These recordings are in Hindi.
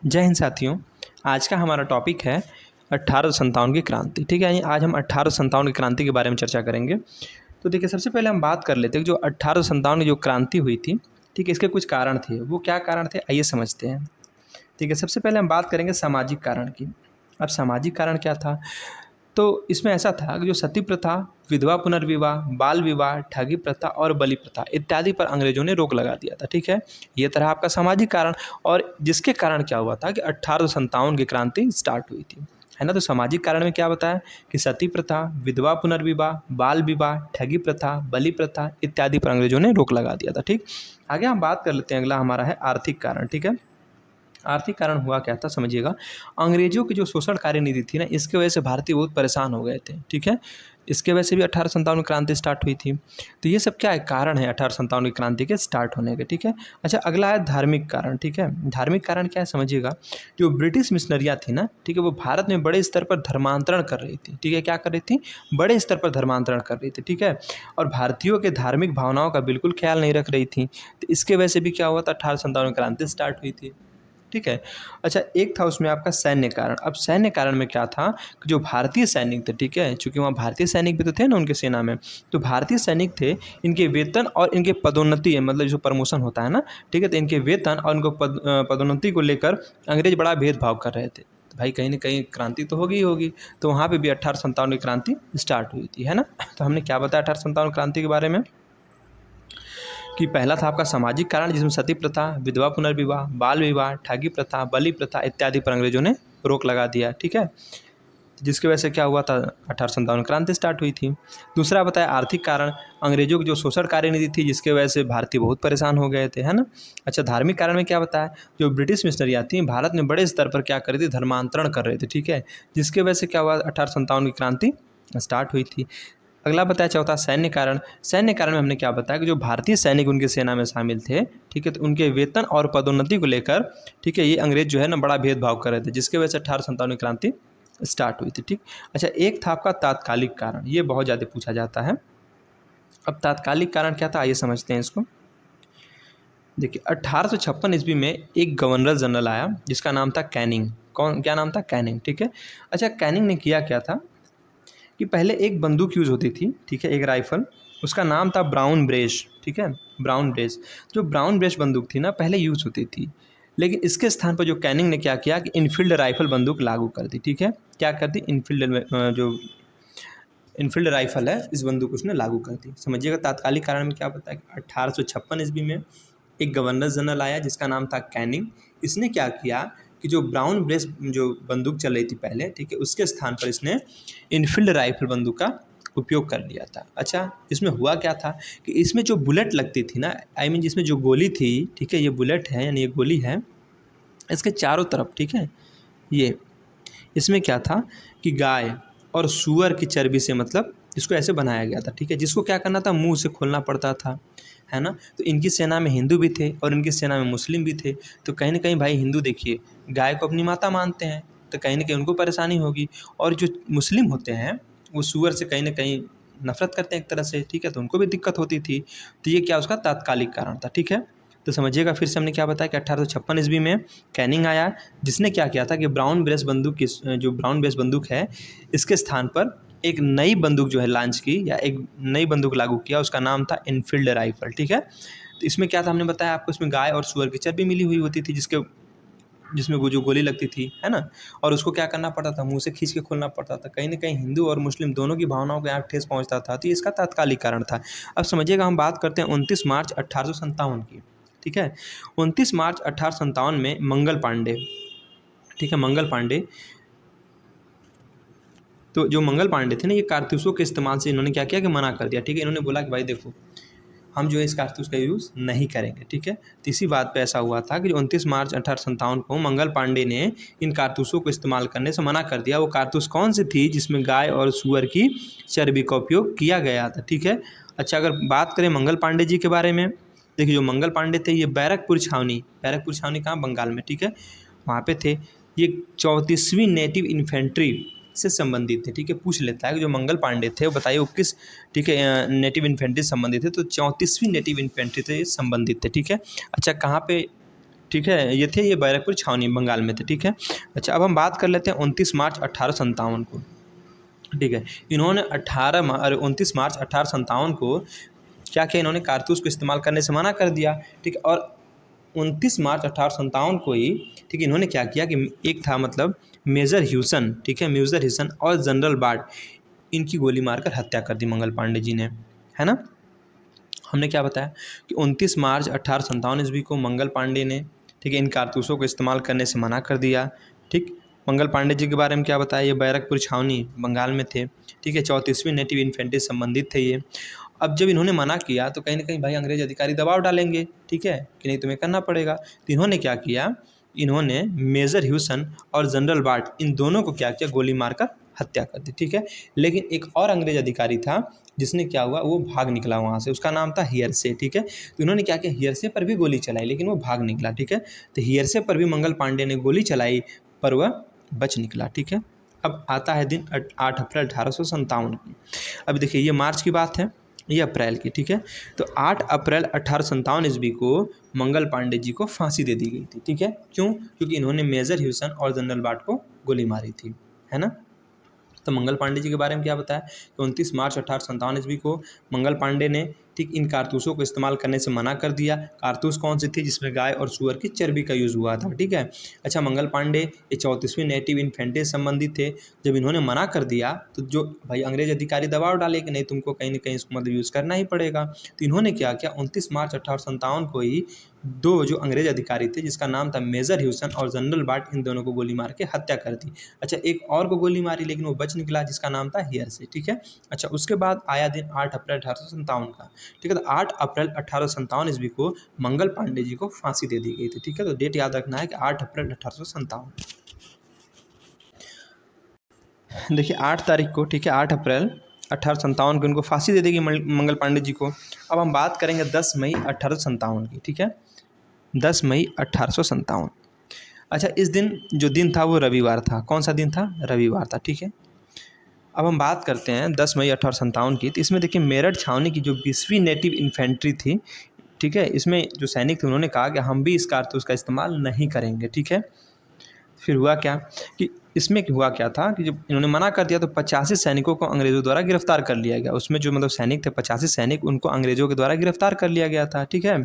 जय हिंद साथियों। आज का हमारा टॉपिक है 1857 की क्रांति। ठीक है, आज हम 1857 की क्रांति के बारे में चर्चा करेंगे। तो देखिए, सबसे पहले हम बात कर लेते हैं जो 1857 की जो क्रांति हुई थी। ठीक है, इसके कुछ कारण थे। वो क्या कारण थे, आइए समझते हैं। ठीक है, सबसे पहले हम बात करेंगे सामाजिक कारण की। अब सामाजिक कारण क्या था, तो इसमें ऐसा था कि जो सती प्रथा, विधवा पुनर्विवाह, बाल विवाह, ठगी प्रथा और बलि प्रथा इत्यादि पर अंग्रेजों ने रोक लगा दिया था। ठीक है, ये तरह आपका सामाजिक कारण। और जिसके कारण क्या हुआ था कि 1857 की क्रांति स्टार्ट हुई थी, है ना। तो सामाजिक कारण में क्या बताया कि सती प्रथा, विधवा पुनर्विवाह, बाल विवाह, ठगी प्रथा, बलि प्रथा इत्यादि पर अंग्रेजों ने रोक लगा दिया था। ठीक, आगे हम बात कर लेते हैं। अगला हमारा है आर्थिक कारण। ठीक है, आर्थिक कारण हुआ क्या था समझिएगा। अंग्रेजों की जो शोषणकारी नीति थी ना, इसकी वजह से भारतीय बहुत परेशान हो गए थे। ठीक है, इसके वजह से भी 1857 में क्रांति स्टार्ट हुई थी। तो ये सब क्या है, कारण है 1857 की क्रांति के स्टार्ट होने के। ठीक है, अच्छा अगला है धार्मिक कारण। ठीक है, धार्मिक कारण क्या है समझिएगा। जो ब्रिटिश मिशनरियाँ थी ना, ठीक है, वो भारत में बड़े स्तर पर धर्मांतरण कर रही थी। ठीक है, क्या कर रही थी, बड़े स्तर पर धर्मांतरण कर रही थी। ठीक है, और भारतीयों के धार्मिक भावनाओं का बिल्कुल ख्याल नहीं रख रही थी। तो इसके वजह से भी क्या हुआ था, 1857 में क्रांति स्टार्ट हुई थी। ठीक है, अच्छा एक था उसमें आपका सैन्य कारण। अब सैन्य कारण में क्या था कि जो भारतीय सैनिक थे, ठीक है, चूंकि वहाँ भारतीय सैनिक भी तो थे ना उनके सेना में, तो भारतीय सैनिक थे, इनके वेतन और इनके पदोन्नति है, मतलब जो प्रमोशन होता है ना, ठीक है, तो इनके वेतन और इनको पदोन्नति को लेकर अंग्रेज बड़ा भेदभाव कर रहे थे। तो भाई कहीं ना कहीं क्रांति तो होगी ही होगी। तो वहाँ पे भी 1857 की क्रांति स्टार्ट हुई थी, है ना। तो हमने क्या बताया 1857 क्रांति के बारे में कि पहला था आपका सामाजिक कारण, जिसमें सती प्रथा, विधवा पुनर्विवाह, बाल विवाह, ठगी प्रथा, बलि प्रथा इत्यादि पर अंग्रेजों ने रोक लगा दिया। ठीक है, जिसकी वजह से क्या हुआ था, 1857 क्रांति स्टार्ट हुई थी। दूसरा बताया आर्थिक कारण, अंग्रेजों की जो शोषणकारी नीति थी, जिसकी वजह से भारतीय बहुत परेशान हो गए थे, है ना। अच्छा धार्मिक कारण में क्या बताया, जो ब्रिटिश मिशनरियाँ थी भारत में बड़े स्तर पर क्या कर रही थी, धर्मांतरण कर रहे थे। ठीक है, जिसकी वजह से क्या हुआ, 1857 की क्रांति स्टार्ट हुई थी। अगला बताया चौथा सैन्य कारण। सैन्य कारण में हमने क्या बताया कि जो भारतीय सैनिक उनकी सेना में शामिल थे, ठीक है, तो उनके वेतन और पदोन्नति को लेकर, ठीक है, ये अंग्रेज जो है ना बड़ा भेदभाव कर रहे थे, जिसके वजह से 1857 की क्रांति स्टार्ट हुई थी। ठीक, अच्छा एक था आपका तात्कालिक कारण, ये बहुत ज़्यादा पूछा जाता है। अब तात्कालिक कारण क्या था, आइए समझते हैं इसको। देखिए 1856 ईस्वी में एक गवर्नर जनरल आया जिसका नाम था कैनिंग। कौन, क्या नाम था, कैनिंग। ठीक है, अच्छा कैनिंग ने किया क्या था कि पहले एक बंदूक यूज़ होती थी, ठीक है, एक राइफ़ल, उसका नाम था ब्राउन ब्रेस। ठीक है, ब्राउन ब्रेस। जो ब्राउन ब्रेस बंदूक थी ना पहले यूज़ होती थी, लेकिन इसके स्थान पर जो कैनिंग ने क्या किया कि इनफील्ड राइफ़ल बंदूक लागू कर दी। ठीक है, क्या कर दी, जो इनफील्ड राइफ़ल है इस बंदूक उसने लागू कर दी। समझिएगा तात्कालिक कारण में क्या बताया कि 1856 ईस्वी में एक गवर्नर जनरल आया जिसका नाम था कैनिंग। इसने क्या किया कि जो ब्राउन ब्रेस जो बंदूक चल रही थी पहले, ठीक है, उसके स्थान पर इसने इनफील्ड राइफल बंदूक का उपयोग कर लिया था। अच्छा इसमें हुआ क्या था कि इसमें जो बुलेट लगती थी ना, जिसमें जो गोली थी, ठीक है, ये बुलेट है यानी ये गोली है, इसके चारों तरफ, ठीक है, ये इसमें क्या था कि गाय और सूअर की चर्बी से, मतलब इसको ऐसे बनाया गया था, ठीक है, जिसको क्या करना था, मुंह से खोलना पड़ता था, है ना। तो इनकी सेना में हिंदू भी थे और इनकी सेना में मुस्लिम भी थे। तो कहीं ना कहीं भाई हिंदू देखिए गाय को अपनी माता मानते हैं, तो कहीं ना कहीं उनको परेशानी होगी। और जो मुस्लिम होते हैं वो सूअर से कहीं ना कहीं नफरत करते हैं एक तरह से, ठीक है, तो उनको भी दिक्कत होती थी। तो ये क्या उसका तात्कालिक कारण था। ठीक है, तो समझिएगा फिर से हमने क्या बताया कि 1856 ईस्वी में कैनिंग आया जिसने क्या किया था कि ब्राउन ब्रेस बंदूक की, जो ब्राउन ब्रेस बंदूक है, इसके स्थान पर एक नई बंदूक जो है लॉन्च की, या एक नई बंदूक लागू किया, उसका नाम था इनफील्ड राइफल। ठीक है, तो इसमें क्या था हमने बताया आपको, इसमें गाय और सूअर की चर्बी मिली हुई होती थी, जिसमें वो जो गोली लगती थी, है ना, और उसको क्या करना पड़ता था, मुंह से खींच के खोलना पड़ता था। कहीं ना कहीं हिंदू और मुस्लिम दोनों की भावनाओं को यहाँ ठेस पहुँचता था। तो ये इसका तात्कालिक कारण था। अब समझिएगा हम बात करते हैं 29 मार्च 1857 की। ठीक है, 29 मार्च 1857 में मंगल पांडे, ठीक है, मंगल पांडे, तो जो मंगल पांडे थे ना, ये कारतूसों के इस्तेमाल से इन्होंने क्या किया कि मना कर दिया। ठीक है, इन्होंने बोला कि भाई देखो हम जो है इस कारतूस का यूज़ नहीं करेंगे। ठीक है, तो इसी बात पे ऐसा हुआ था कि 29 मार्च 1857 को मंगल पांडे ने इन कारतूसों को इस्तेमाल करने से मना कर दिया। वो कारतूस कौन सी थी, जिसमें गाय और सूअर की चर्बी का उपयोग किया गया था। ठीक है, अच्छा अगर बात करें मंगल पांडे जी के बारे में, देखिए जो मंगल पांडे थे ये बैरकपुर छावनी, बैरकपुर छावनी कहाँ, बंगाल में, ठीक है, वहाँ पे थे। ये 34वीं नेटिव इन्फेंट्री से संबंधित थे। ठीक है, पूछ लेता है कि जो मंगल पांडे थे वो बताइए वो किस, ठीक है, नेटिव इन्फेंट्री से संबंधित थे, तो 34वीं नेटिव इन्फेंट्री से संबंधित थे। ठीक है, अच्छा कहाँ पे ठीक है, ये बैरकपुर छावनी बंगाल में थे। ठीक है, अच्छा अब हम बात कर लेते हैं 29 मार्च 1857 को। ठीक है, इन्होंने 29 मार्च 1857 को क्या किया, इन्होंने कारतूस को इस्तेमाल करने से मना कर दिया। ठीक है, और 29 मार्च 1857 को ही ठीक है इन्होंने क्या किया कि एक था मतलब मेजर ह्यूसन, ठीक है, मेजर ह्यूसन और जनरल बार्ट, इनकी गोली मारकर हत्या कर दी मंगल पांडे जी ने, है ना। हमने क्या बताया कि 29 मार्च 1857 ईस्वी को मंगल पांडे ने ठीक है इन कारतूसों को इस्तेमाल करने से मना कर दिया। ठीक, मंगल पांडे जी के बारे में क्या बताया, ये बैरकपुर छावनी बंगाल में थे। ठीक है, 34वीं नेटिव इन्फेंट्री से संबंधित थे ये। अब जब इन्होंने मना किया तो कहीं ना कहीं भाई अंग्रेज अधिकारी दबाव डालेंगे, ठीक है, कि नहीं तुम्हें करना पड़ेगा। तो इन्होंने क्या किया, इन्होंने मेजर ह्यूसन और जनरल बार्ट इन दोनों को क्या किया, गोली मारकर हत्या कर दी। ठीक है, लेकिन एक और अंग्रेज अधिकारी था जिसने क्या हुआ, वो भाग निकला वहाँ से, उसका नाम था हियरसे। ठीक है, तो इन्होंने क्या किया, हियरसे पर भी गोली चलाई लेकिन वो भाग निकला। ठीक है, तो हियरसे पर भी मंगल पांडे ने गोली चलाई पर वह बच निकला। ठीक है, अब आता है दिन 8 अप्रैल 1857 की। अभी देखिए ये मार्च की बात है, ये अप्रैल की। ठीक है, तो 8 अप्रैल 1857 ईस्वी को मंगल पांडे जी को फांसी दे दी गई थी। ठीक है, क्यों, क्योंकि इन्होंने मेजर ह्यूसन और जनरल बार्ट को गोली मारी थी, है ना। तो मंगल पांडे जी के बारे में क्या बताया कि 29 मार्च 1857 ईस्वी को मंगल पांडे ने ठीक इन कारतूसों को इस्तेमाल करने से मना कर दिया। कारतूस कौन सी थी, जिसमें गाय और सूअर की चर्बी का यूज़ हुआ था। ठीक है, अच्छा मंगल पांडे ये 34वीं नेटिव इन्फेंट्री से संबंधित थे। जब इन्होंने मना कर दिया तो जो भाई अंग्रेज अधिकारी दबाव डाले कि नहीं तुमको कहीं ना कहीं इसको मतलब यूज़ करना ही पड़ेगा। तो इन्होंने क्या किया, 29 मार्च 1857 को ही दो जो अंग्रेज अधिकारी थे जिसका नाम था मेजर ह्यूसन और जनरल बार्ट, इन दोनों को गोली मार के हत्या कर दी। अच्छा एक और को गोली मारी लेकिन वो बच निकला जिसका नाम था हियरसे। ठीक है, अच्छा उसके बाद आया दिन 8 अप्रैल 1857 का। ठीक है, तो 8 अप्रैल 1857 ईस्वी को मंगल पांडे जी को फांसी दे दी गई थी। ठीक है, तो डेट याद रखना है कि 8 अप्रैल 1857। देखिए 8 तारीख को, ठीक है 8 अप्रैल 1857 को इनको फांसी दे देगी मंगल पांडे जी को। अब हम बात करेंगे 10 मई 1857 की। ठीक है, 10 मई 1857। अच्छा इस दिन जो दिन था वो रविवार था। कौन सा दिन था, रविवार था। ठीक है, अब हम बात करते हैं 10 मई 1857 की। तो इसमें देखिए मेरठ छावनी की जो 20वीं नेटिव इन्फेंट्री थी, ठीक है, इसमें जो सैनिक थे उन्होंने कहा कि हम भी इस कारतूस का इस्तेमाल नहीं करेंगे। ठीक है, फिर हुआ क्या कि इसमें हुआ क्या था कि जब इन्होंने मना कर दिया तो 85 सैनिकों को अंग्रेज़ों द्वारा गिरफ्तार कर लिया गया। उसमें जो मतलब सैनिक थे 85 सैनिक, उनको अंग्रेज़ों के द्वारा गिरफ्तार कर लिया गया था। ठीक है,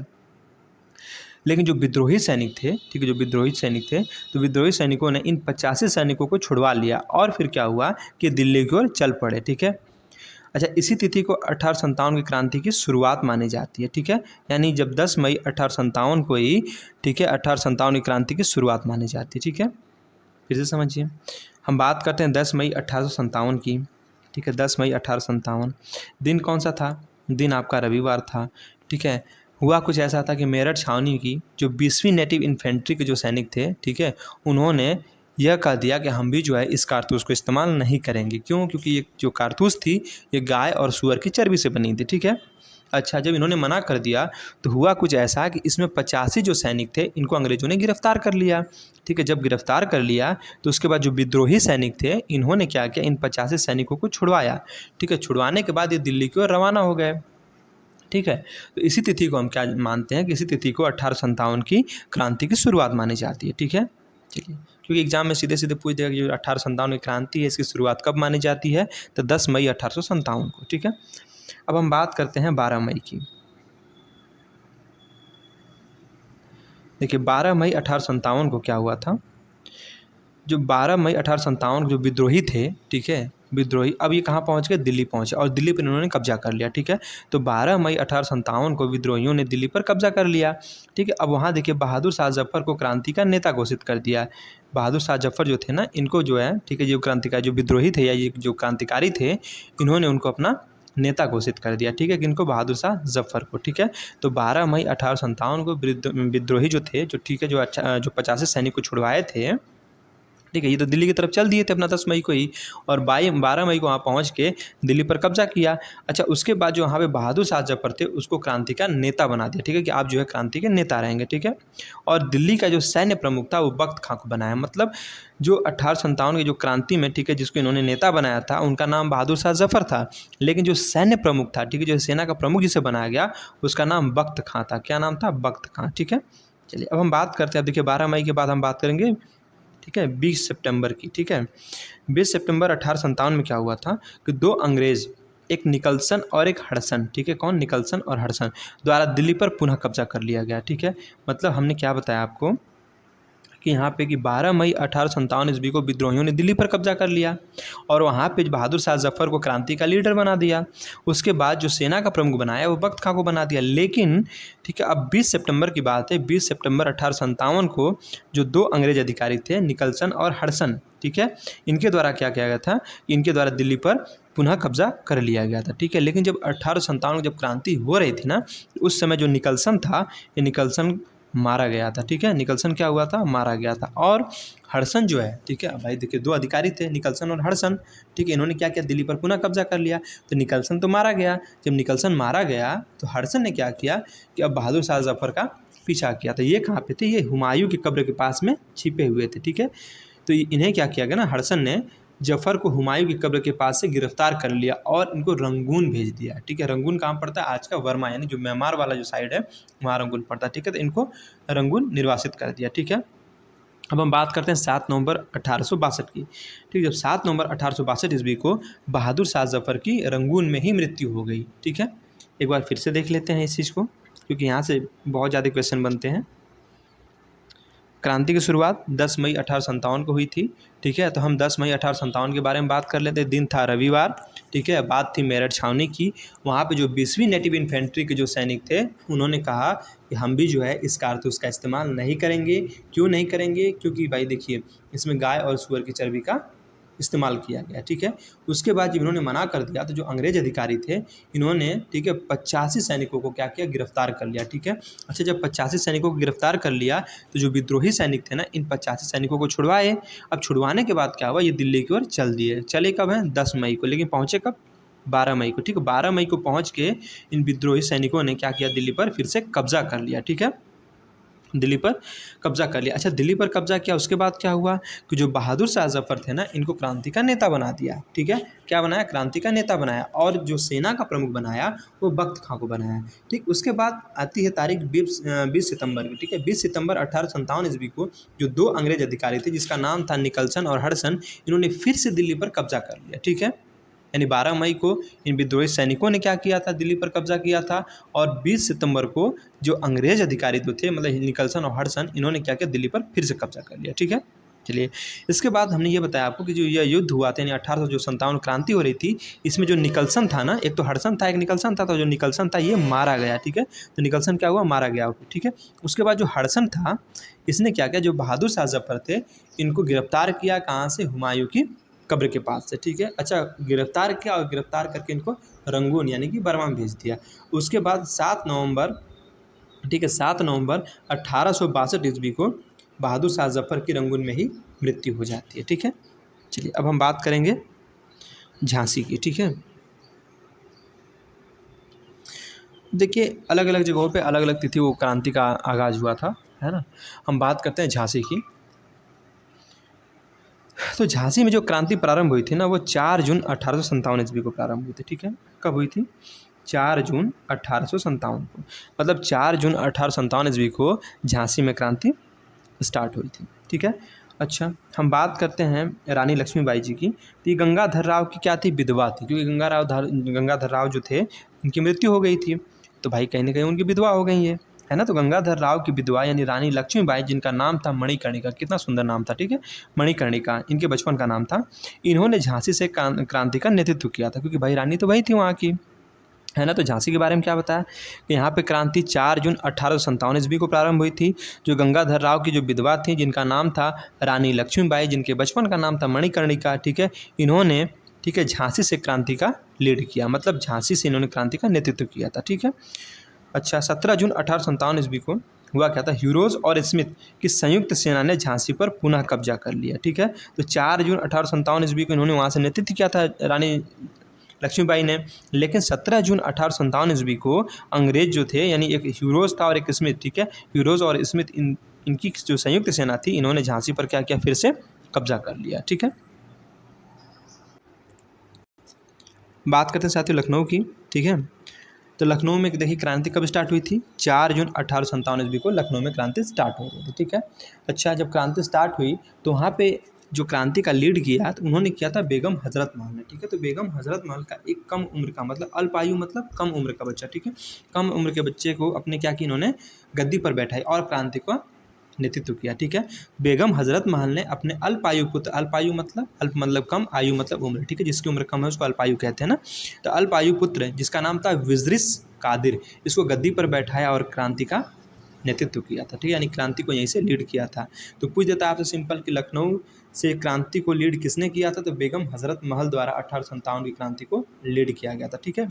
लेकिन जो विद्रोही सैनिक थे, ठीक है, जो विद्रोही सैनिक थे, तो विद्रोही सैनिकों ने इन 85 सैनिकों को छुड़वा लिया और फिर क्या हुआ कि दिल्ली की ओर चल पड़े। ठीक है, अच्छा इसी तिथि को 1857 की क्रांति की शुरुआत मानी जाती है। ठीक है, यानी जब 10 मई 1857 को ही ठीक है 1857 की क्रांति की शुरुआत मानी जाती है। ठीक है, फिर से समझिए, हम बात करते हैं 10 मई 1857 की। ठीक है, 10 मई 1857 दिन कौन सा था, दिन आपका रविवार था। ठीक है, हुआ कुछ ऐसा था कि मेरठ छावनी की जो 20वीं नेटिव इन्फेंट्री के जो सैनिक थे, ठीक है, उन्होंने यह कह दिया कि हम भी जो है इस कारतूस को इस्तेमाल नहीं करेंगे। क्यों, क्योंकि ये जो कारतूस थी ये गाय और सूअर की चर्बी से बनी थी। ठीक है, अच्छा जब इन्होंने मना कर दिया तो हुआ कुछ ऐसा कि इसमें 85 जो सैनिक थे इनको अंग्रेज़ों ने गिरफ्तार कर लिया। ठीक है, जब गिरफ्तार कर लिया तो उसके बाद जो विद्रोही सैनिक थे इन्होंने क्या किया, इन 85 सैनिकों को छुड़वाया। ठीक है, छुड़वाने के बाद ये दिल्ली की ओर रवाना हो गए। ठीक है, तो इसी तिथि को हम क्या मानते हैं कि इसी तिथि को 1857 की क्रांति की शुरुआत मानी जाती है। ठीक है, चलिए, क्योंकि एग्जाम में सीधे सीधे पूछ देगा कि जो 1857 की क्रांति है इसकी शुरुआत कब मानी जाती है, तो 10 मई 1857 को। ठीक है, अब हम बात करते हैं 12 मई की। देखिए 12 मई 1857 को क्या हुआ था, जो 12 मई 1857 जो विद्रोही थे, ठीक है, विद्रोही अब ये कहाँ पहुँच गए, दिल्ली पहुँचे और दिल्ली पर इन्होंने कब्जा कर लिया। ठीक है, तो 12 मई 1857 को विद्रोहियों ने दिल्ली पर कब्जा कर लिया। ठीक है, अब वहाँ देखिए बहादुर शाह जफ़र को क्रांति का नेता घोषित कर दिया। बहादुर शाह जफ़र जो थे ना, इनको जो है ठीक है, जो क्रांतिकारी जो विद्रोही थे या ये जो क्रांतिकारी थे, इन्होंने उनको अपना नेता घोषित कर दिया। ठीक है, किनको, बहादुर शाह जफ़र को। ठीक है, तो 12 मई 1857 को विद्रोही जो थे, जो ठीक है, जो 85 सैनिक को छुड़वाए थे, ठीक है, ये तो दिल्ली की तरफ चल दिए थे अपना 10 मई को ही, और 12 मई को वहाँ पहुँच के दिल्ली पर कब्जा किया। अच्छा उसके बाद जो वहाँ पे बहादुर शाह जफ़र थे उसको क्रांति का नेता बना दिया। ठीक है, कि आप जो है क्रांति के नेता रहेंगे। ठीक है, और दिल्ली का जो सैन्य प्रमुख था वो बख्त खां को बनाया। मतलब जो 1857 की जो क्रांति में, ठीक है, जिसको इन्होंने नेता बनाया था उनका नाम बहादुर शाह जफ़र था, लेकिन जो सैन्य प्रमुख था, ठीक है, जो सेना का प्रमुख जिसे बनाया गया उसका नाम बख्त खां था। क्या नाम था, बख्त खां। ठीक है, चलिए अब हम बात करते हैं, अब देखिए 12 मई के बाद हम बात करेंगे, ठीक है, 20 सितंबर की। ठीक है, 20 सितंबर 1857 में क्या हुआ था कि दो अंग्रेज़, एक निकलसन और एक हडसन, ठीक है, कौन, निकलसन और हडसन, द्वारा दिल्ली पर पुनः कब्जा कर लिया गया। ठीक है, मतलब हमने क्या बताया आपको कि यहाँ पे कि 12 मई 1857 ईस्वी को विद्रोहियों ने दिल्ली पर कब्जा कर लिया और वहाँ पे बहादुर शाह जफ़र को क्रांति का लीडर बना दिया। उसके बाद जो सेना का प्रमुख बनाया वो बख्त खां को बना दिया। लेकिन ठीक है, अब 20 सितंबर की बात है, 20 सितंबर 1857 को जो दो अंग्रेज अधिकारी थे, निकलसन और हडसन, ठीक है, इनके द्वारा क्या किया गया था, इनके द्वारा दिल्ली पर पुनः कब्जा कर लिया गया था। ठीक है, लेकिन जब 1857 में जब क्रांति हो रही थी ना, उस समय जो निकलसन था, ये निकलसन मारा गया था। ठीक है, निकलसन क्या हुआ था, मारा गया था। और हडसन जो है, ठीक है, भाई देखिए दो अधिकारी थे, निकलसन और हडसन, ठीक है, इन्होंने क्या किया, दिल्ली पर पुनः कब्जा कर लिया। तो निकलसन तो मारा गया, जब निकलसन मारा गया तो हडसन ने क्या किया कि अब बहादुर शाह जफ़र का पीछा किया था। ये कहाँ पे थे, ये हुमायूं की कब्र के पास में छिपे हुए थे। ठीक है, तो इन्हें क्या किया गया ना, हडसन ने जफ़र को हुमायूं की कब्र के पास से गिरफ्तार कर लिया और इनको रंगून भेज दिया। ठीक है, रंगून कहाँ पड़ता है, आज का वर्मा, यानी जो म्यांमार वाला जो साइड है वहाँ रंगून पड़ता है। ठीक है, तो इनको रंगून निर्वासित कर दिया। ठीक है, अब हम बात करते हैं 7 नवंबर 1862 की। ठीक है, जब 7 नवंबर 1862 ईस्वी को बहादुर शाह जफ़र की रंगून में ही मृत्यु हो गई। ठीक है, एक बार फिर से देख लेते हैं इस चीज़ को, क्योंकि यहाँ से बहुत ज़्यादा क्वेश्चन बनते हैं। क्रांति की शुरुआत 10 मई 1857 को हुई थी। ठीक है, तो हम 10 मई 1857 के बारे में बात कर लेते हैं। दिन था रविवार। ठीक है, बात थी मेरठ छावनी की। वहाँ पे जो 20वीं नेटिव इन्फेंट्री के जो सैनिक थे, उन्होंने कहा कि हम भी जो है इस कारतूस का इस्तेमाल नहीं करेंगे। क्यों नहीं करेंगे, क्योंकि भाई देखिए इसमें गाय और सूअर की चर्बी का इस्तेमाल किया गया। ठीक है, उसके बाद जब इन्होंने मना कर दिया तो जो अंग्रेज अधिकारी थे, इन्होंने, ठीक है, 85 सैनिकों को क्या किया, गिरफ्तार कर लिया। ठीक है, अच्छा, जब 85 सैनिकों को गिरफ्तार कर लिया तो जो विद्रोही सैनिक थे ना, इन 85 सैनिकों को छुड़वाए। अब छुड़वाने के बाद क्या हुआ, ये दिल्ली की ओर चल दिए। चले कब हैं, 10 मई को, लेकिन पहुँचे कब, 12 मई को। ठीक है, 12 मई को पहुँच के इन विद्रोही सैनिकों ने क्या किया, दिल्ली पर फिर से कब्जा कर लिया। ठीक है, दिल्ली पर कब्जा कर लिया। अच्छा, दिल्ली पर कब्जा किया, उसके बाद क्या हुआ कि जो बहादुर शाह जफ़र थे ना, इनको क्रांति का नेता बना दिया। ठीक है, क्या बनाया, क्रांति का नेता बनाया, और जो सेना का प्रमुख बनाया वो बख्त खां को बनाया। ठीक, उसके बाद आती है तारीख 20 सितंबर की। ठीक है, 20 सितंबर 1857 ईस्वी को जो दो अंग्रेज अधिकारी थे, जिसका नाम था निकलसन और हडसन, इन्होंने फिर से दिल्ली पर कब्जा कर लिया। ठीक है, यानी 12 मई को इन विद्रोही सैनिकों ने क्या किया था, दिल्ली पर कब्जा किया था, और 20 सितंबर को जो अंग्रेज अधिकारी जो थे, मतलब निकलसन और हडसन, इन्होंने क्या किया, दिल्ली पर फिर से कब्जा कर लिया। ठीक है, चलिए इसके बाद हमने ये बताया आपको कि जो यह युद्ध हुआ था, यानी 1857 क्रांति हो रही थी, इसमें जो निकलसन था ना, एक तो हडसन था, एक निकलसन था, तो जो निकलसन था ये मारा गया। ठीक है, तो निकलसन क्या हुआ, मारा गया। ठीक है, उसके बाद जो हडसन था, इसने क्या किया, जो बहादुर शाह जफ़र थे, इनको गिरफ्तार किया, कहाँ से, हुमायूं की कब्र के पास से। ठीक है, अच्छा, गिरफ्तार किया और गिरफ्तार करके इनको रंगून यानी कि बर्मा में भेज दिया। उसके बाद 7 नवंबर, ठीक है, 7 नवंबर 1862 ईस्वी को बहादुर शाह जफ़र की रंगून में ही मृत्यु हो जाती है। ठीक है, चलिए अब हम बात करेंगे झांसी की। ठीक है, देखिए अलग अलग जगहों पे अलग अलग तिथि वो क्रांति का आगाज़ हुआ था, है ना। हम बात करते हैं झांसी की। तो झांसी में जो क्रांति प्रारंभ हुई थी ना, वो 4 जून 1857 ईस्वी को प्रारंभ हुई थी। ठीक है, कब हुई थी, 4 जून 1857 को, मतलब 4 जून 1857 ईस्वी को झांसी में क्रांति स्टार्ट हुई थी। ठीक है, अच्छा, हम बात करते हैं रानी लक्ष्मीबाई जी की। तो ये गंगाधर राव की क्या थी, विधवा थी, क्योंकि गंगाधर राव जो थे, उनकी मृत्यु हो गई थी, तो भाई कहीं ना कहीं उनकी विधवा हो गई है ना। तो गंगाधर राव की विधवा यानी रानी लक्ष्मीबाई, जिनका नाम था मणिकर्णिका, कितना सुंदर नाम था। ठीक है, मणिकर्णिका इनके बचपन का नाम था। इन्होंने झांसी से क्रांति का नेतृत्व किया था, क्योंकि भाई रानी तो वही थी वहाँ की, है ना। तो झांसी के बारे में क्या बताया कि यहाँ पे क्रांति 4 जून 1857 ईस्वी को प्रारंभ हुई थी। जो गंगाधर राव की जो विधवा थी, जिनका नाम था रानी लक्ष्मीबाई, जिनके बचपन का नाम था मणिकर्णिका, ठीक है, इन्होंने, ठीक है, झांसी से क्रांति का लीड किया, मतलब झांसी से इन्होंने क्रांति का नेतृत्व किया था। ठीक है, अच्छा, 17 जून 1857 ईस्वी को हुआ क्या था, ह्यूरोज और स्मिथ की संयुक्त सेना ने झांसी पर पुनः कब्जा कर लिया। ठीक है, तो 4 जून 1857 ईस्वी को इन्होंने वहाँ से नेतृत्व किया था रानी लक्ष्मीबाई ने। लेकिन 17 जून 1857 ईस्वी को अंग्रेज जो थे, यानी एक ह्यूरोज था और एक स्मिथ, ठीक है, ह्यूरोज और स्मिथ इनकी जो संयुक्त सेना थी, इन्होंने झांसी पर क्या किया, फिर से कब्जा कर लिया। ठीक है, बात करते हैं साथियों लखनऊ की। ठीक है, तो लखनऊ में देखिए क्रांति कब स्टार्ट हुई थी? 4 जून 1857 ईस्वी को लखनऊ में क्रांति स्टार्ट हो गई थी, ठीक है। अच्छा, जब क्रांति स्टार्ट हुई तो वहाँ पे जो क्रांति का लीड किया तो उन्होंने किया था बेगम हजरत महल ने, ठीक है। तो बेगम हजरत महल का एक कम उम्र का, मतलब अल्पायु मतलब कम उम्र का बच्चा, ठीक है, कम उम्र के बच्चे को अपने क्या किया, इन्होंने गद्दी पर बैठाई और क्रांति को नेतृत्व किया, ठीक है। बेगम हजरत महल ने अपने अल्पायु पुत्र, अल्पायु मतलब अल्प मतलब कम, आयु मतलब उम्र, ठीक है, जिसकी उम्र कम है उसको अल्पायु कहते हैं ना। तो अल्पायु पुत्र जिसका नाम था विजरिस कादिर, इसको गद्दी पर बैठाया और क्रांति का नेतृत्व किया था, ठीक है, यानी क्रांति को यहीं से लीड किया था। तो पूछ देता है आपसे सिंपल कि लखनऊ से क्रांति को लीड किसने किया था? तो बेगम हजरत महल द्वारा 1857 की क्रांति को लीड किया गया था, ठीक है।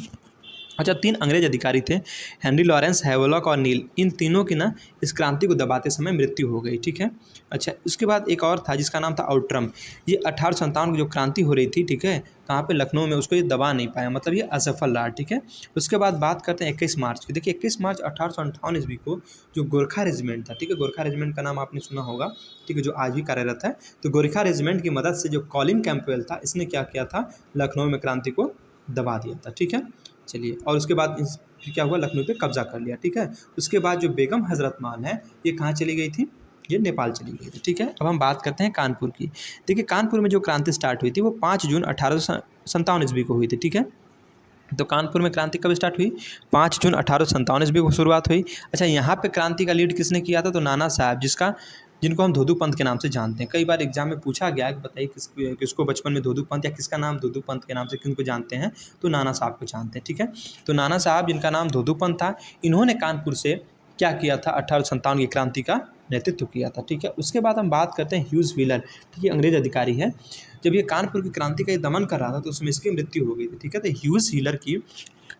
अच्छा, 3 अंग्रेज अधिकारी थे, हेनरी लॉरेंस, हैवलॉक और नील। इन तीनों की ना इस क्रांति को दबाते समय मृत्यु हो गई, ठीक है। अच्छा, उसके बाद एक और था जिसका नाम था आउटरम। ये 1857 की जो क्रांति हो रही थी, ठीक है, कहाँ पे? लखनऊ में। उसको ये दबा नहीं पाया, मतलब ये असफल रहा, ठीक है। उसके बाद बात करते हैं 21 मार्च की। देखिए 21 मार्च 1858 ईस्वी को जो गोरखा रेजिमेंट था, ठीक है, गोरखा रेजिमेंट का नाम आपने सुना होगा, ठीक है, जो आज भी कार्यरत है। तो गोरखा रेजिमेंट की मदद से जो कॉलिन कैंपबेल था, इसने क्या किया था? लखनऊ में क्रांति को दबा दिया था, ठीक है। चलिए, और उसके बाद फिर क्या हुआ? लखनऊ पे कब्जा कर लिया, ठीक है। उसके बाद जो बेगम हजरत महल है ये कहाँ चली गई थी? ये नेपाल चली गई थी, ठीक है। अब हम बात करते हैं कानपुर की। देखिए कानपुर में जो क्रांति स्टार्ट हुई थी वो 5 जून 1857 ईस्वी को हुई थी, ठीक है। तो कानपुर में क्रांति कब स्टार्ट हुई? 5 जून 1857 ईस्वी को शुरुआत हुई। अच्छा, यहाँ पे क्रांति का लीड किसने किया था? तो नाना साहब, जिनको हम धोदू पंथ के नाम से जानते हैं। कई बार एग्जाम में पूछा गया कि बताइए किसको बचपन में धोदू पंथ या किसका नाम धोदू पंथ के नाम से किनको जानते हैं? तो नाना साहब को जानते हैं, ठीक है। तो नाना साहब जिनका नाम धोदू पंथ था, इन्होंने कानपुर से क्या किया था? 1857 की क्रांति का नेतृत्व किया था, ठीक है। उसके बाद हम बात करते हैं ह्यूज व्हीलर, ठीक है, अंग्रेज अधिकारी है। जब ये कानपुर की क्रांति का दमन कर रहा था तो उसमें इसकी मृत्यु हो गई थी, ठीक है। तो ह्यूज व्हीलर की,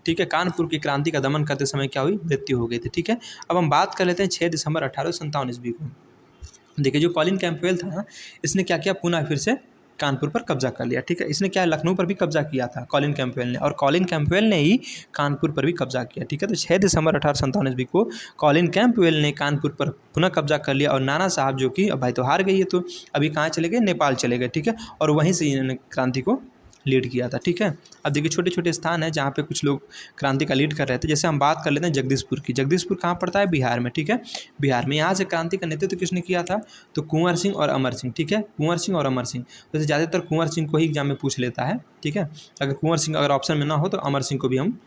ठीक है, कानपुर की क्रांति का दमन करते समय क्या हुई? मृत्यु हो गई थी, ठीक है। अब हम बात कर लेते हैं 6 दिसंबर 1857 ईस्वी को। देखिए जो कॉलिन कैंपबेल था ना, इसने क्या किया? पुनः फिर से कानपुर पर कब्जा कर लिया, ठीक है। इसने क्या लखनऊ पर भी कब्जा किया था कॉलिन कैंपबेल ने, और कॉलिन कैंपबेल ने ही कानपुर पर भी कब्जा किया, ठीक है। तो 6 दिसंबर 1857 ईस्वी को कॉलिन कैंपबेल ने कानपुर पर पुनः कब्जा कर लिया और नाना साहब जो कि अब भाई तो हार गई है, तो अभी कहाँ चले गए? नेपाल चले गए, ठीक है। और वहीं से इन्होंने क्रांति को लीड किया था, ठीक है। अब देखिए छोटे छोटे स्थान हैं जहाँ पे कुछ लोग क्रांति का लीड कर रहे थे। जैसे हम बात कर लेते हैं जगदीशपुर की। जगदीशपुर कहाँ पड़ता है? बिहार में, ठीक है। बिहार में। यहाँ से क्रांति का नेतृत्व किसने किया था? तो कुंवर सिंह और अमर सिंह, ठीक है, कुंवर सिंह और अमर सिंह। वैसे ज़्यादातर कुंवर सिंह को ही एग्जाम में पूछ लेता है, ठीक है। अगर कुंवर सिंह अगर ऑप्शन में ना हो तो अमर सिंह को भी हम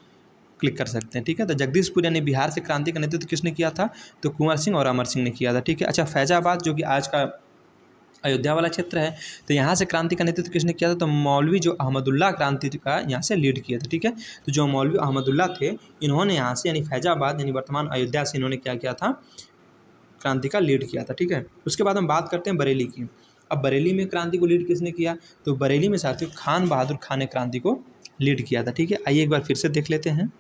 क्लिक कर सकते हैं, ठीक है। तो जगदीशपुर यानी बिहार से क्रांति का नेतृत्व किसने किया था? तो कुंवर सिंह और अमर सिंह ने किया था, ठीक है। अच्छा, फैजाबाद जो कि आज का अयोध्या वाला क्षेत्र है, तो यहाँ से क्रांति का नेतृत्व किसने किया था? तो मौलवी जो अहमदुल्ला क्रांति का यहाँ से लीड किया था, ठीक है। तो जो मौलवी अहमदुल्ला थे, इन्होंने यहाँ से यानी फैजाबाद यानी वर्तमान अयोध्या से इन्होंने क्या किया था? क्रांति का लीड किया था, ठीक है। उसके बाद हम बात करते हैं बरेली की। अब बरेली में क्रांति को लीड किसने किया? तो बरेली में साथियों खान बहादुर खान ने क्रांति को लीड किया था, ठीक है। आइए एक बार फिर से देख लेते हैं।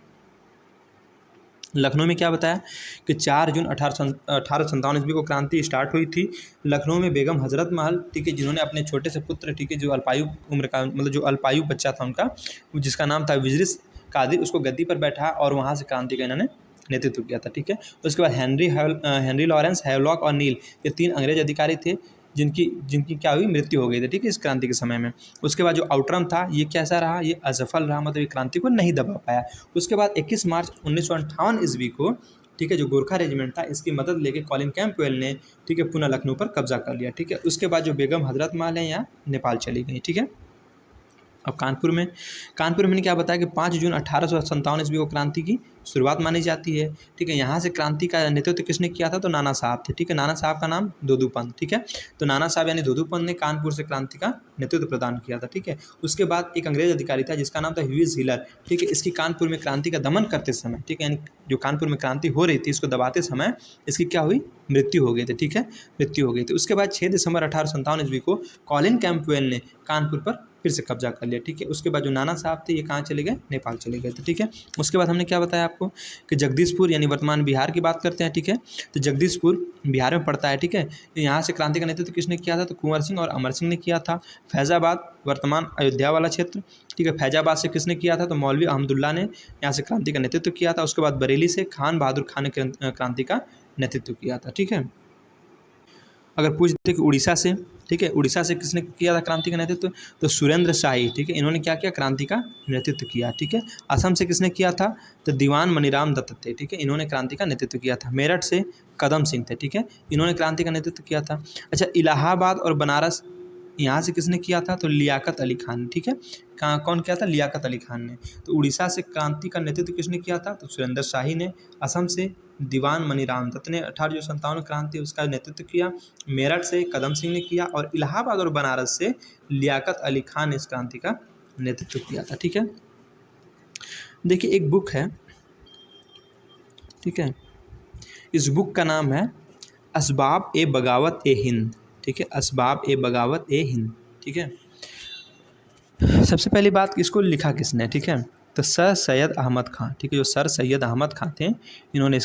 लखनऊ में क्या बताया कि 4 जून 1857 ईस्वी को क्रांति स्टार्ट हुई थी। लखनऊ में बेगम हजरत महल, ठीक है, जिन्होंने अपने छोटे से पुत्र, ठीक है, जो अल्पायु उम्र का मतलब जो अल्पायु बच्चा था उनका, जिसका नाम था विजरिस कादिर, उसको गद्दी पर बैठा और वहाँ से क्रांति का इन्होंने नेतृत्व किया था, ठीक है। उसके बाद हेनरी लॉरेंस, हैवलॉक और नील, ये 3 अंग्रेज अधिकारी थे जिनकी क्या हुई? मृत्यु हो गई थी, ठीक है, इस क्रांति के समय में। उसके बाद जो आउटरम था ये कैसा रहा? ये असफल रहा, मतलब ये क्रांति को नहीं दबा पाया। उसके बाद 21 मार्च 1958 ईस्वी को, ठीक है, जो गोरखा रेजिमेंट था इसकी मदद लेके कॉलिन कैंपबेल ने, ठीक है, पुनः लखनऊ पर कब्जा कर लिया, ठीक है। उसके बाद जो बेगम हजरत महल है यहाँ नेपाल चली गई, ठीक है। अब कानपुर में मैंने क्या बताया कि 5 जून 1857 ईस्वी को क्रांति की शुरुआत मानी जाती है, ठीक है। यहाँ से क्रांति का नेतृत्व किसने किया था? तो नाना साहब थे, ठीक है। नाना साहब का नाम धोदू पंथ, ठीक है। तो नाना साहब यानी धोदू पंथ ने कानपुर से क्रांति का नेतृत्व प्रदान किया था, ठीक है। उसके बाद एक अंग्रेज अधिकारी था जिसका नाम था ह्यूज व्हीलर, ठीक है। इसकी कानपुर में क्रांति का दमन करते समय, ठीक है, यानी जो कानपुर में क्रांति हो रही थी इसको दबाते समय इसकी क्या हुई? मृत्यु हो गई थी, ठीक है, मृत्यु हो गई थी। उसके बाद 6 दिसंबर 1857 ईस्वी को कॉलिन कैंपबेल ने कानपुर पर फिर से कब्जा कर लिया, ठीक है। उसके बाद जो नाना साहब थे ये कहाँ चले गए? नेपाल चले गए थे, ठीक है। उसके बाद हमने क्या बताया आपको कि जगदीशपुर यानी वर्तमान बिहार की बात करते हैं, ठीक है। तो जगदीशपुर बिहार में पड़ता है, ठीक है। यहाँ से क्रांति का नेतृत्व किसने किया था? तो कुंवर सिंह और अमर सिंह ने किया था। फैजाबाद वर्तमान अयोध्या वाला क्षेत्र, ठीक है, फैजाबाद से किसने किया था? तो मौलवी अहमदुल्ला ने यहाँ से क्रांति का नेतृत्व किया था। उसके बाद बरेली से खान बहादुर खान ने क्रांति का नेतृत्व किया था, ठीक है। अगर पूछ दे कि उड़ीसा से, ठीक है, उड़ीसा से किसने किया था क्रांति का नेतृत्व, तो सुरेंद्र शाही, ठीक है, इन्होंने क्या किया, क्रांति का नेतृत्व किया, ठीक है। असम से किसने किया था, तो दीवान मनीराम दत्त थे, ठीक है, इन्होंने क्रांति का नेतृत्व किया था। मेरठ से कदम सिंह थे, ठीक है, इन्होंने क्रांति का नेतृत्व किया था। अच्छा, इलाहाबाद और बनारस यहाँ से किसने किया था, तो लियाकत अली खान, ठीक है, कहाँ कौन किया था, लियाकत अली खान ने। तो उड़ीसा से क्रांति का नेतृत्व किसने किया था, तो सुरेंद्र शाही ने। असम से दीवान मनीराम दत्त ने 1857 क्रांति उसका नेतृत्व किया। मेरठ से कदम सिंह ने किया, और इलाहाबाद और बनारस से लियाकत अली खान ने इस क्रांति का नेतृत्व किया था, ठीक है। देखिए एक बुक है, ठीक है, इस बुक का नाम है असबाब ए बगावत ए हिंद, ठीक है, असबाब ए बगावत ए हिंद, ठीक है। सबसे पहली बात, इसको लिखा किसने, ठीक है, तो सर सैयद अहमद खां, ठीक है, जो सर सैयद अहमद खां थे, इन्होंने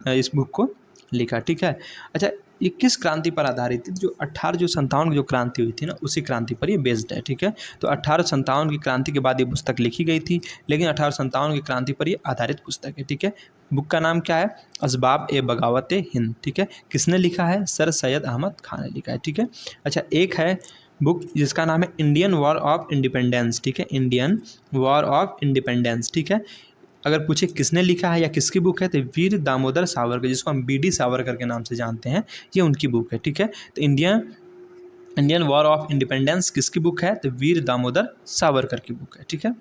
इस बुक को लिखा, ठीक है। अच्छा, ये किस क्रांति पर आधारित थी, जो 1857 की जो क्रांति हुई थी ना, उसी क्रांति पर ये बेस्ड है, ठीक है। तो 1857 की क्रांति के बाद ये पुस्तक लिखी गई थी, लेकिन 1857 की क्रांति पर ये आधारित पुस्तक है, ठीक है। बुक का नाम क्या है, असबाब ए बगावत ए हिंद, ठीक है। किसने लिखा है, सर सैयद अहमद खान ने लिखा है, ठीक है। अच्छा, एक है बुक जिसका नाम है इंडियन वॉर ऑफ इंडिपेंडेंस, ठीक है, इंडियन वॉर ऑफ इंडिपेंडेंस, ठीक है। अगर पूछे किसने लिखा है या किसकी बुक है, तो वीर दामोदर सावरकर, जिसको हम बीडी सावरकर के नाम से जानते हैं, ये उनकी बुक है, ठीक है। तो इंडियन वॉर ऑफ इंडिपेंडेंस किसकी बुक है, तो वीर दामोदर सावरकर की बुक है, ठीक है।